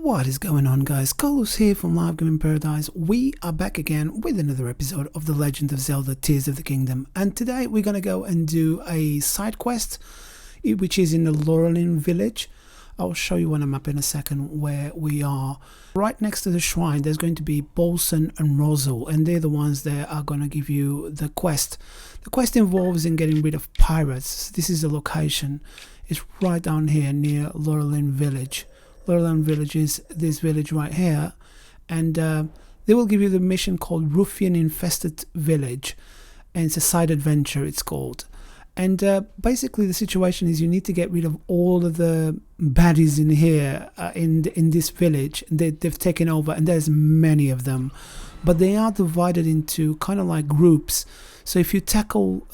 What is going on, guys? Carlos here from Live Gaming Paradise. We are back again with another episode of the Legend of Zelda Tears of the Kingdom, and today we're gonna go and do a side quest which is in the Ruffian Village. I'll show you on a map in a second where we are. Right next to the shrine there's going to be Bolson and Rosal, and they're the ones that are going to give you the quest. The quest involves in getting rid of pirates. This is the location. It's right down here near Ruffian Village. Ruffian Village is this village right here, and they will give you the mission called Ruffian Infested Village, and it's a side adventure it's called. And basically the situation is you need to get rid of all of the baddies in here in this village. They've taken over, and there's many of them, but they are divided into kind of like groups. So if you tackle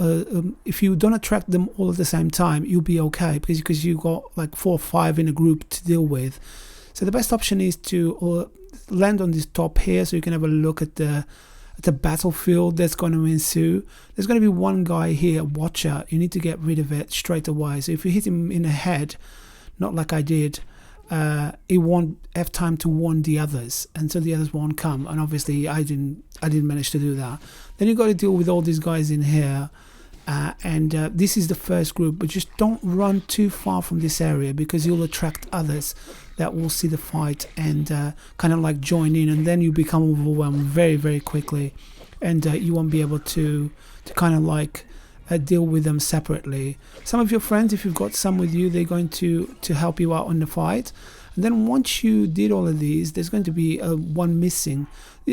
if you don't attract them all at the same time, you'll be okay, because you got like 4 or 5 in a group to deal with. So the best option is to land on this top here, so you can have a look at the battlefield that's going to ensue. There's going to be one guy here, Watcher. You need to get rid of it straight away. So if you hit him in the head, not like I did, it won't have time to warn the others, and so the others won't come. And obviously I didn't manage to do that. Then you got to deal with all these guys in here, and this is the first group, but just don't run too far from this area, because you'll attract others that will see the fight and kind of like join in, and then you become overwhelmed very, very quickly, and you won't be able to kind of like deal with them separately. Some of your friends, if you've got some with you, they're going to help you out on the fight. And then once you did all of these, there's going to be one missing.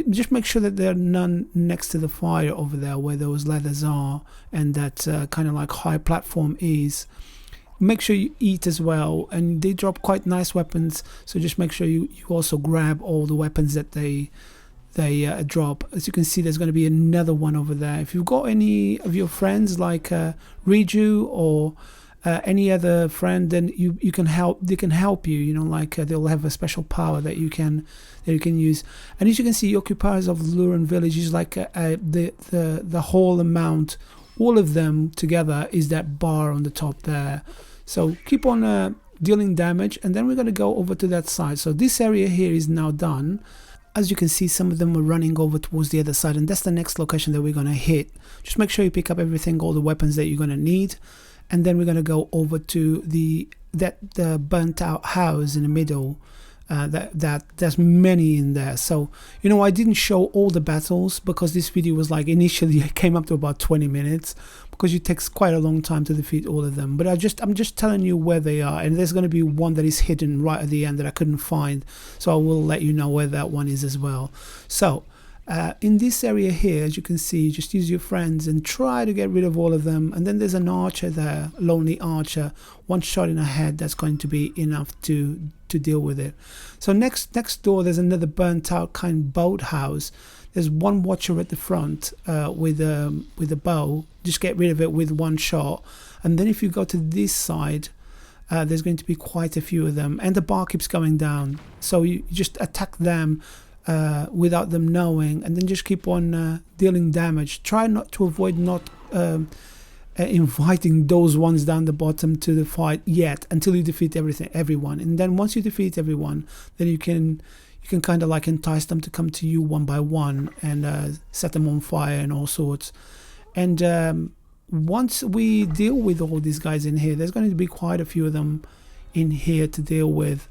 Just make sure that there are none next to the fire over there where those ladders are, and that kind of like high platform is. Make sure you eat as well, and they drop quite nice weapons, so just make sure you also grab all the weapons that they drop. As you can see, there's going to be another one over there. If you've got any of your friends like Riju or any other friend, then you can help. They can help you. You know, like they'll have a special power that you can use. And as you can see, occupiers of Ruffian Village is like the whole amount. All of them together is that bar on the top there. So keep on dealing damage, and then we're going to go over to that side. So this area here is now done. As you can see, some of them are running over towards the other side, and that's the next location that we're going to hit. Just make sure you pick up everything, all the weapons that you're going to need, and then we're going to go over to the burnt out house in the middle. There's many in there. So you know, I didn't show all the battles because this video was like, initially it came up to about 20 minutes, because it takes quite a long time to defeat all of them. But I'm just telling you where they are, and there's going to be one that is hidden right at the end that I couldn't find, so I will let you know where that one is as well. So in this area here, as you can see, just use your friends and try to get rid of all of them. And then there's an archer there, lonely archer, one shot in the head, that's going to be enough to deal with it. So next door there's another burnt out kind boathouse. There's one watcher at the front with a bow. Just get rid of it with one shot. And then if you go to this side, there's going to be quite a few of them, and the bar keeps going down, so you just attack them without them knowing, and then just keep on dealing damage. Try not to avoid inviting those ones down the bottom to the fight yet, until you defeat everyone. And then once you defeat everyone, then you can kind of like entice them to come to you one by one, and set them on fire and all sorts. And once we deal with all these guys in here, there's going to be quite a few of them in here to deal with.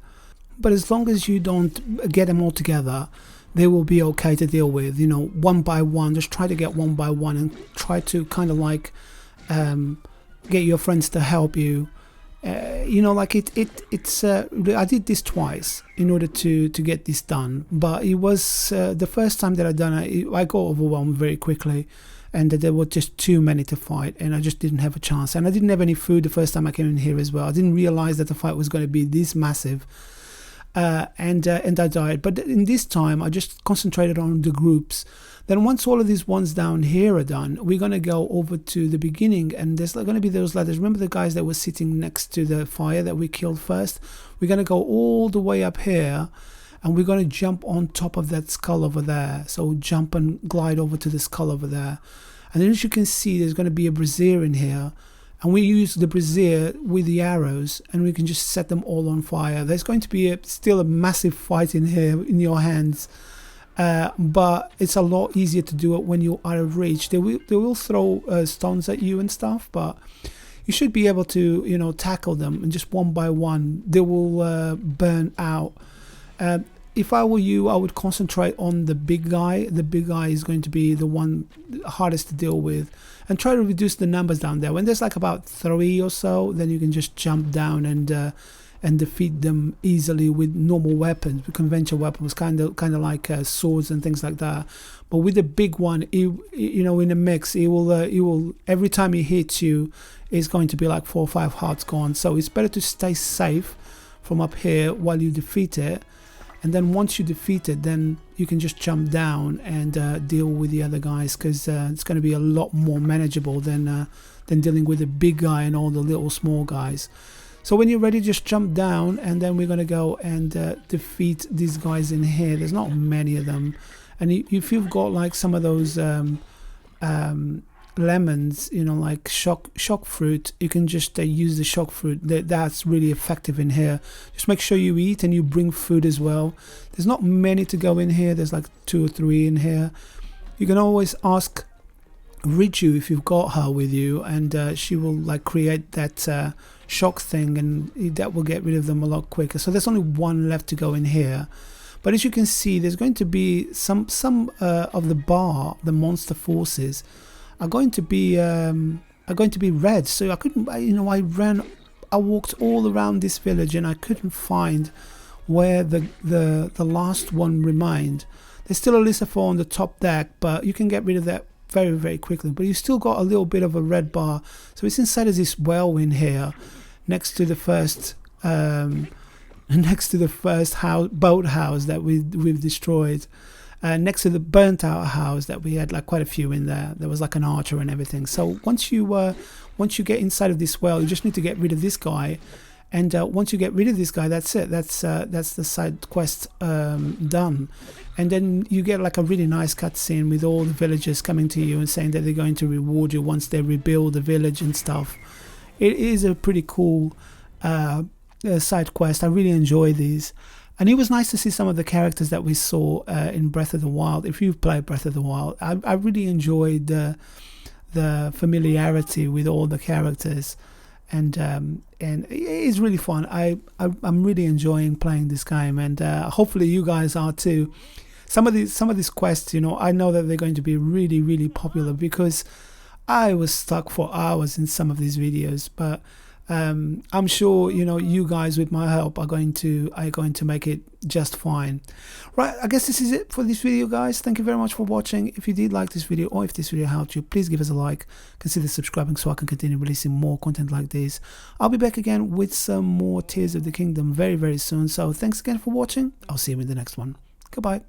But as long as you don't get them all together, they will be okay to deal with. You know, one by one. Just try to get one by one, and try to kind of like get your friends to help you. You know, like it's I did this twice in order to get this done, but it was the first time that I done it, I got overwhelmed very quickly, and there were just too many to fight, and I just didn't have a chance. And I didn't have any food the first time I came in here as well. I didn't realize that the fight was going to be this massive. And I died. But in this time I just concentrated on the groups. Then once all of these ones down here are done, we're going to go over to the beginning, and there's going to be those ladders. Remember the guys that were sitting next to the fire that we killed first? We're going to go all the way up here, and we're going to jump on top of that skull over there. So jump and glide over to the skull over there, and then as you can see, there's going to be a brazier in here. and we use the brazier with the arrows, and we can just set them all on fire. There's going to be still a massive fight in here in your hands, but it's a lot easier to do it when you're out of reach. They will throw stones at you and stuff, but you should be able to, you know, tackle them, and just one by one they will burn out. If I were you, I would concentrate on the big guy. The big guy is going to be the one hardest to deal with, and try to reduce the numbers down there. When there's like about 3 or so, then you can just jump down and defeat them easily with normal weapons, with conventional weapons, kind of like swords and things like that. But with the big one, you know, in a mix, he will every time he hits you, it's going to be like 4 or 5 hearts gone. So it's better to stay safe from up here while you defeat it. And then once you defeat it, then you can just jump down and deal with the other guys, because it's going to be a lot more manageable than dealing with the big guy and all the little small guys. So when you're ready, just jump down, and then we're going to go and defeat these guys in here. There's not many of them. And if you've got like some of those lemons, you know, like shock fruit, you can just use the shock fruit. That's really effective in here. Just make sure you eat and you bring food as well. There's not many to go in here. There's like 2 or 3 in here. You can always ask Riju if you've got her with you, and she will like create that shock thing, and that will get rid of them a lot quicker. So there's only 1 left to go in here. But as you can see, there's going to be some of the monster forces are going to be red. So I couldn't, you know, I walked all around this village, and I couldn't find where the last one remained. There's still a Lucifer on the top deck, but you can get rid of that very, very quickly. But you still got a little bit of a red bar. So it's inside of this well in here, next to the first boathouse that we've destroyed. Next to the burnt out house that we had like quite a few in there. There was like an archer and everything. So once you get inside of this well, you just need to get rid of this guy, and once you get rid of this guy, that's it. That's the side quest done. And then you get like a really nice cutscene with all the villagers coming to you and saying that they're going to reward you once they rebuild the village and stuff. It is a pretty cool side quest. I really enjoy these. And it was nice to see some of the characters that we saw in Breath of the Wild. If you've played Breath of the Wild, I really enjoyed the familiarity with all the characters, and it is really fun. I'm really enjoying playing this game, and hopefully you guys are too. Some of these quests, you know, I know that they're going to be really, really popular, because I was stuck for hours in some of these videos, but I'm sure, you know, you guys with my help are going to make it just fine. Right, I guess this is it for this video, guys. Thank you very much for watching. If you did like this video, or if this video helped you, please give us a like. Consider subscribing so I can continue releasing more content like this. I'll be back again with some more Tears of the Kingdom very, very soon. So thanks again for watching. I'll see you in the next one. Goodbye.